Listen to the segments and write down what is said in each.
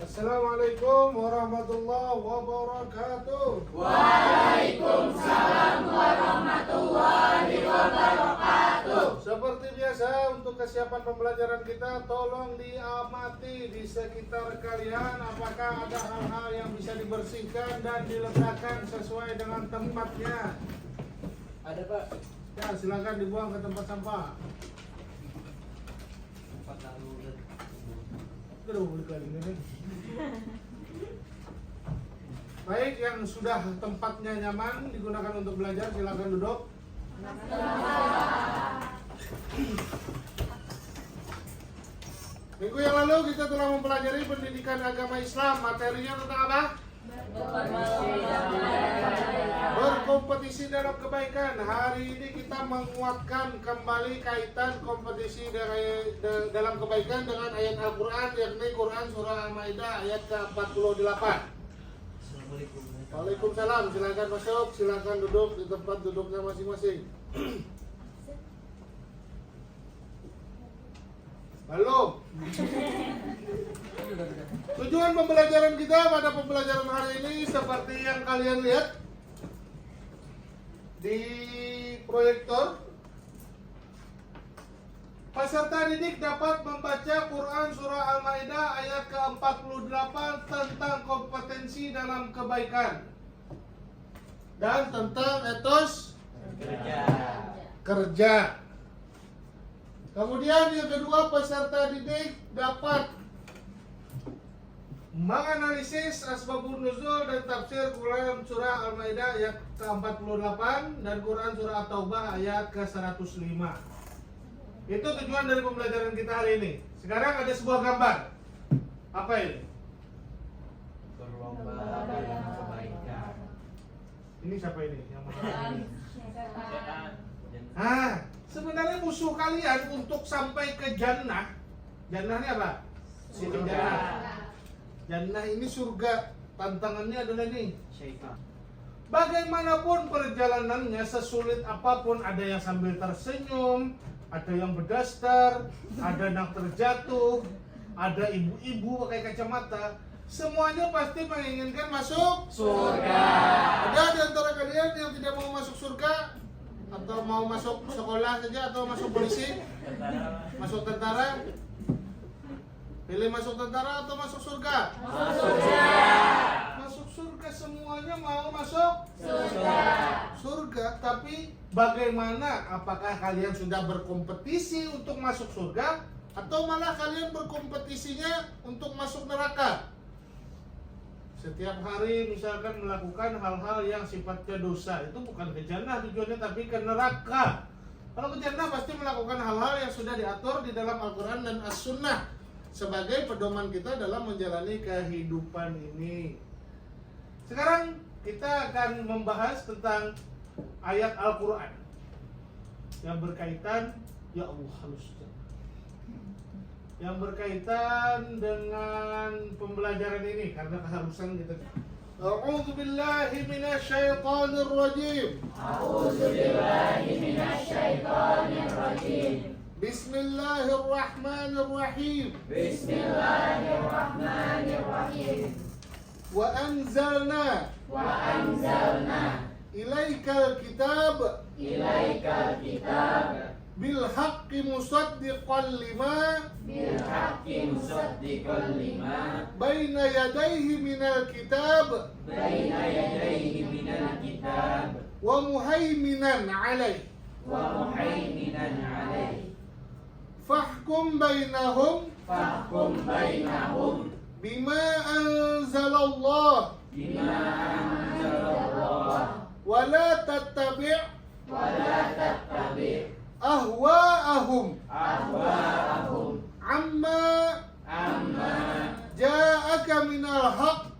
Assalamualaikum warahmatullahi wabarakatuh. Waalaikumsalam warahmatullahi wabarakatuh. Seperti biasa, untuk kesiapan pembelajaran kita, tolong diamati di sekitar kalian apakah ada hal-hal yang bisa dibersihkan dan diletakkan sesuai dengan tempatnya. Ada, Pak. Ya, silakan dibuang ke tempat sampah. Tempat lalu. Aduh, kali ini. Baik, yang sudah tempatnya nyaman digunakan untuk belajar, silakan duduk. Minggu yang lalu kita telah mempelajari pendidikan agama Islam. Materinya tentang apa? Berkompetisi dalam kebaikan. Hari ini kita menguatkan kembali kaitan kompetisi dalam kebaikan dengan ayat Al-Quran, yakni Quran Surah Al-Ma'idah ayat ke-48. Waalaikumsalam. Silakan masuk, silakan duduk di tempat duduknya masing-masing. Halo. Tujuan pembelajaran kita pada pembelajaran hari ini seperti yang kalian lihat di proyektor. Peserta didik dapat membaca Quran Surah Al-Ma'idah ayat ke-48 tentang kompetensi dalam kebaikan dan tentang etos kerja. Kemudian yang kedua, peserta didik dapat menganalisis asbabun nuzul dan tafsir Quran Surah Al-Ma'idah ayat ke-48 dan Quran Surah At-Taubah ayat ke-105. Itu tujuan dari pembelajaran kita hari ini. Sekarang ada sebuah gambar. Apa ini? Berlomba dalam kebaikan. Ini siapa ini? Yang mana ini? Setan. Sebenarnya musuh kalian untuk sampai ke jannah. Jannah ini apa? Sini jannah. Jannah ini surga. Tantangannya adalah ini. Syaitan. Bagaimanapun perjalanannya, sesulit apapun, ada yang sambil tersenyum, ada yang berdaster, ada yang terjatuh, ada ibu-ibu pakai kacamata. Semuanya pasti menginginkan masuk Surga. Ada di antara kalian yang tidak mau masuk surga? Atau mau masuk sekolah saja, atau masuk polisi? Masuk tentara? Pilih masuk tentara atau masuk surga? Masuk surga, semuanya mau masuk surga. Tapi bagaimana? Apakah kalian sudah berkompetisi untuk masuk surga, atau malah kalian berkompetisinya untuk masuk neraka? Setiap hari misalkan melakukan hal-hal yang sifatnya dosa, itu bukan ke jannah tujuannya, tapi ke neraka. Kalau ke jannah pasti melakukan hal-hal yang sudah diatur di dalam Al-Quran dan As-Sunnah sebagai pedoman kita dalam menjalani kehidupan ini. Sekarang kita akan membahas tentang ayat Al-Quran yang berkaitan, ya Allah, halus, yang berkaitan dengan pembelajaran ini karena keharusan kita. A'udzu billahi minasyaitonir rajim. A'udzu billahi minasyaitonir rajim. Bismillahirrahmanirrahim. Bismillahirrahmanirrahim. Wa anzalna ilaikal kitab bil haqqi musaddiqan lima baina yadayhi minal kitab wa muhaiminan alaih fahkum bainahum bima anzalallah wa la tattabi' ahwa'ahum amma ja'aka minal haqq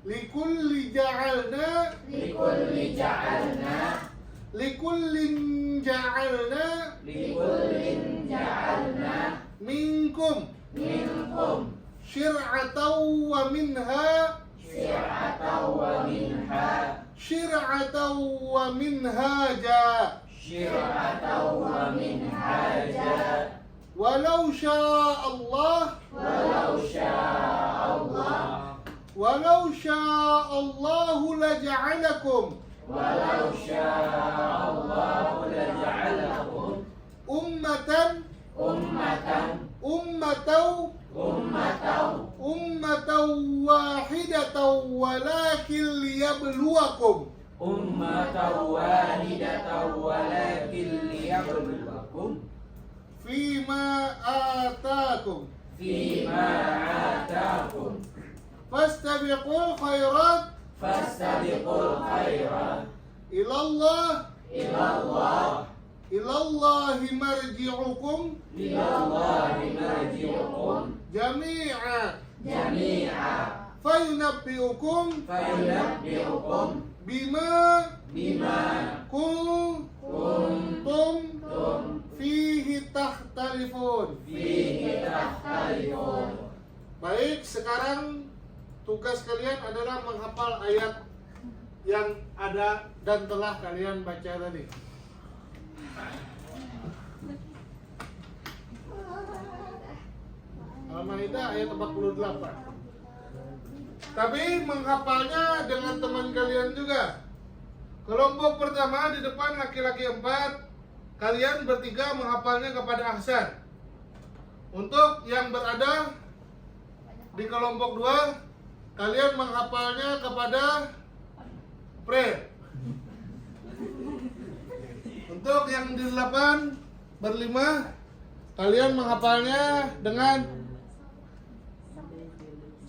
likullin ja'alna minkum syir'atan wa minhaja Walau sya'allah Walau sya'allahu laja'alakum ummatan wahidatan walakin liyabluwakum fima atakum fastabiqul khairat ilallahi marji'ukum jami'a fayunabbi'ukum bima kuntum fihi takhtalifun. Baik, sekarang tugas kalian adalah menghafal ayat yang ada dan telah kalian baca tadi. Al-Maidah ayat 48. Tapi menghafalnya dengan teman kalian juga. Kelompok pertama di depan laki-laki 4, kalian bertiga menghafalnya kepada Ahsan. Untuk yang berada di kelompok 2, kalian menghafalnya kepada Fred. Untuk yang di 8 berlima, kalian menghafalnya dengan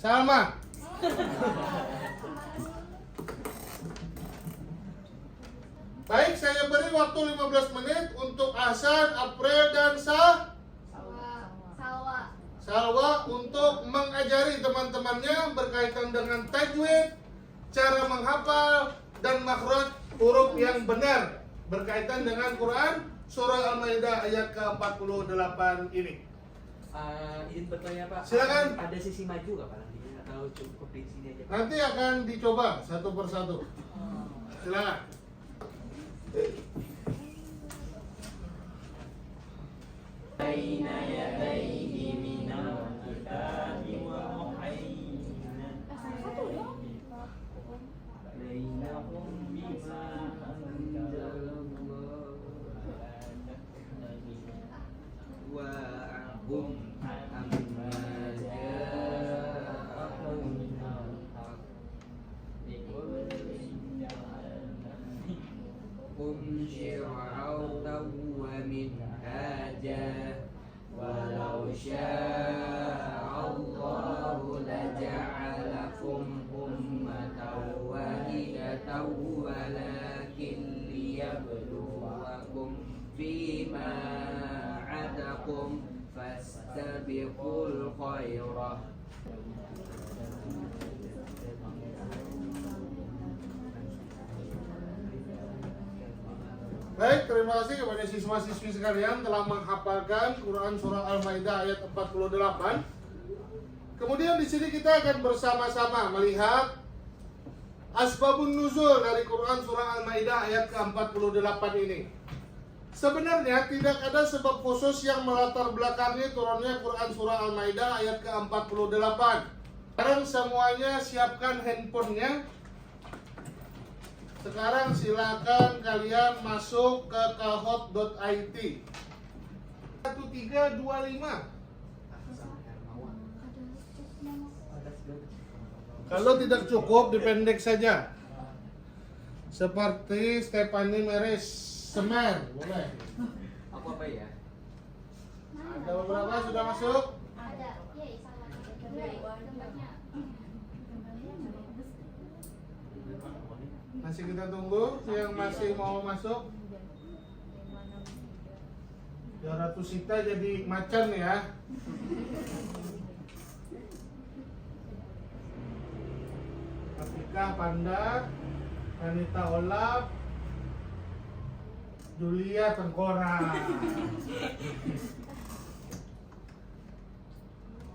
Salma. Baik, saya beri waktu 15 menit untuk Ahsan, April, dan Salwa untuk mengajari teman-temannya berkaitan dengan tajwid, cara menghafal, dan makhraj huruf yang benar berkaitan dengan Quran surah Al-Maidah ayat ke-48 ini. Izin bertanya Pak. Silakan. Ada sisi maju nggak Pak nantinya atau cukup di sini aja? Pak? Nanti akan dicoba satu persatu. Silakan. Baina yadayhi minal kitabi wa muhaiminan bainahum bima anzalallahu wa ahum amma ja'ahum minal haq شرعة ومنهاجا ولو شاء الله لجعلكم أمة واحدة ولكن ليبلوكم فيما عتقم فاستبقوا الخيرات. Baik, terima kasih kepada siswa-siswi sekalian telah menghafalkan Quran surah Al-Maidah ayat 48. Kemudian di sini kita akan bersama-sama melihat asbabun nuzul dari Quran surah Al-Maidah ayat ke-48 ini. Sebenarnya tidak ada sebab khusus yang melatar belakangi turunnya Quran surah Al-Maidah ayat ke-48. Sekarang semuanya siapkan handphonenya. Sekarang silakan kalian masuk ke kahot.it 1325. Kalau tidak cukup dipendek saja. Seperti Stephanie Meres Semer, boleh. Apa ya? Ada beberapa sudah masuk? Ada. Masih kita tunggu yang masih mau masuk. Ya Ratu Sita jadi macan ya. Atika Panda, Anita Olaf, Julia Tengkorak.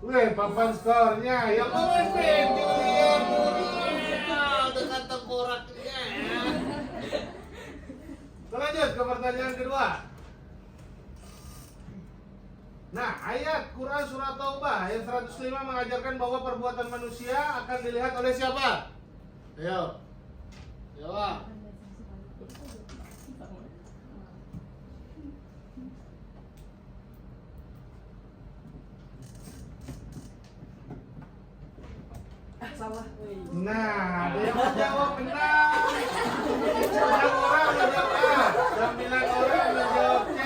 Weh, papan skornya yang memimpin Julia dengan tengkoraknya. Lanjut ke pertanyaan kedua. Nah, Ayat Quran surah Taubah ayat 105 mengajarkan bahwa perbuatan manusia akan dilihat oleh siapa? Ayo. Jawab. Salah. Nah, ada yang menjawab benar. 9 orang menjawab A, 9 orang menjawab C.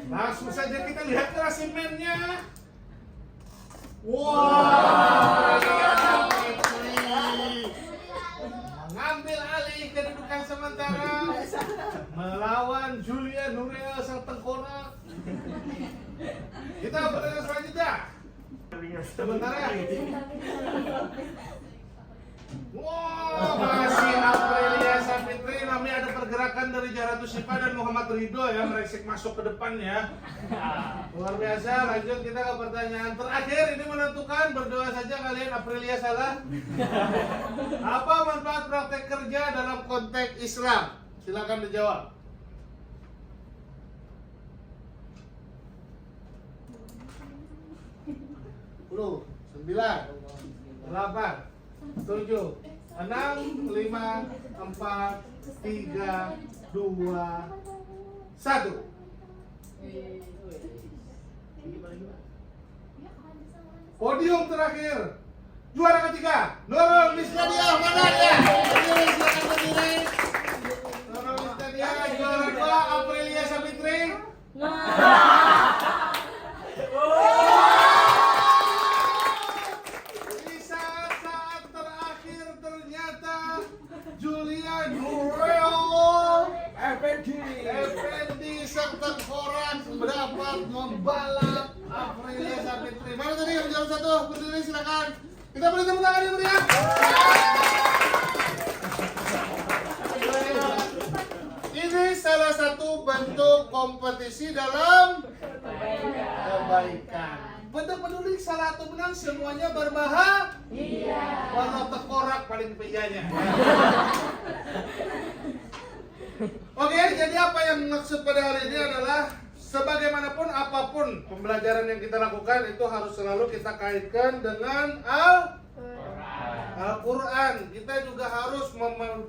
Langsung saja kita lihat klasimennya. Wah, mengambil alih kedudukan sementara melawan Julia Nurel sang tengkorak. Kita pertanyaan selanjutnya. Sementara wah, masih Aprilia Sapitri. Namanya ada pergerakan dari Jaratus Sipa dan Muhammad Ridho ya, meresik masuk ke depan ya. Luar biasa. Lanjut kita ke pertanyaan terakhir. Ini menentukan, berdoa saja kalian Aprilia salah. Apa manfaat praktek kerja dalam konteks Islam? Silakan dijawab. 9, 8, 7, 6, 5, 4, 3, 2, 1. Podium terakhir. Juara ketiga, Nurul Misdadiah. Mana dia? Berdiri, silakan berdiri. Nurul Misdadiah. Juara 2, Aprilia Sapitri. Di saat-saat terakhir ternyata Julia Nurel Effendi serta Koran dapat membalap Aprilia Sapitri. Mana tadi yang juara 1? Berdiri silakan. Kita beri tepuk tangan yang meriah. Ini salah satu bentuk kompetisi dalam kebaikan. Bentuk peduli salah atau menang semuanya berbahagia. Walau tekorak paling piyanya. Oke, jadi apa yang maksud pada hari ini adalah sebagaimanapun apapun pembelajaran yang kita lakukan itu harus selalu kita kaitkan dengan Al-Quran. Kita juga harus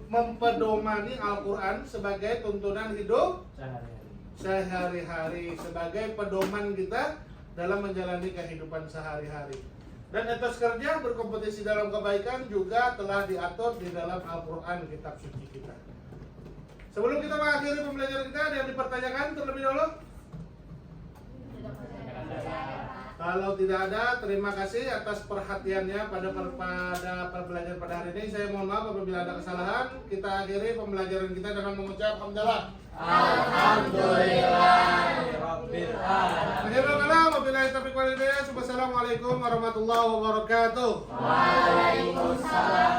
mempedomani Al-Quran sebagai tuntunan hidup sehari-hari, sebagai pedoman kita dalam menjalani kehidupan sehari-hari. Dan etos kerja berkompetisi dalam kebaikan juga telah diatur di dalam Al-Quran, kitab suci kita. Sebelum kita mengakhiri pembelajaran kita, ada yang dipertanyakan terlebih dahulu? Kalau tidak ada, terima kasih atas perhatiannya pada pembelajaran pada hari ini. Saya mohon maaf apabila ada kesalahan. Kita akhiri pembelajaran kita dengan mengucap hamdalah. Alhamdulillah. Wassalamualaikum warahmatullahi wabarakatuh. Waalaikumsalam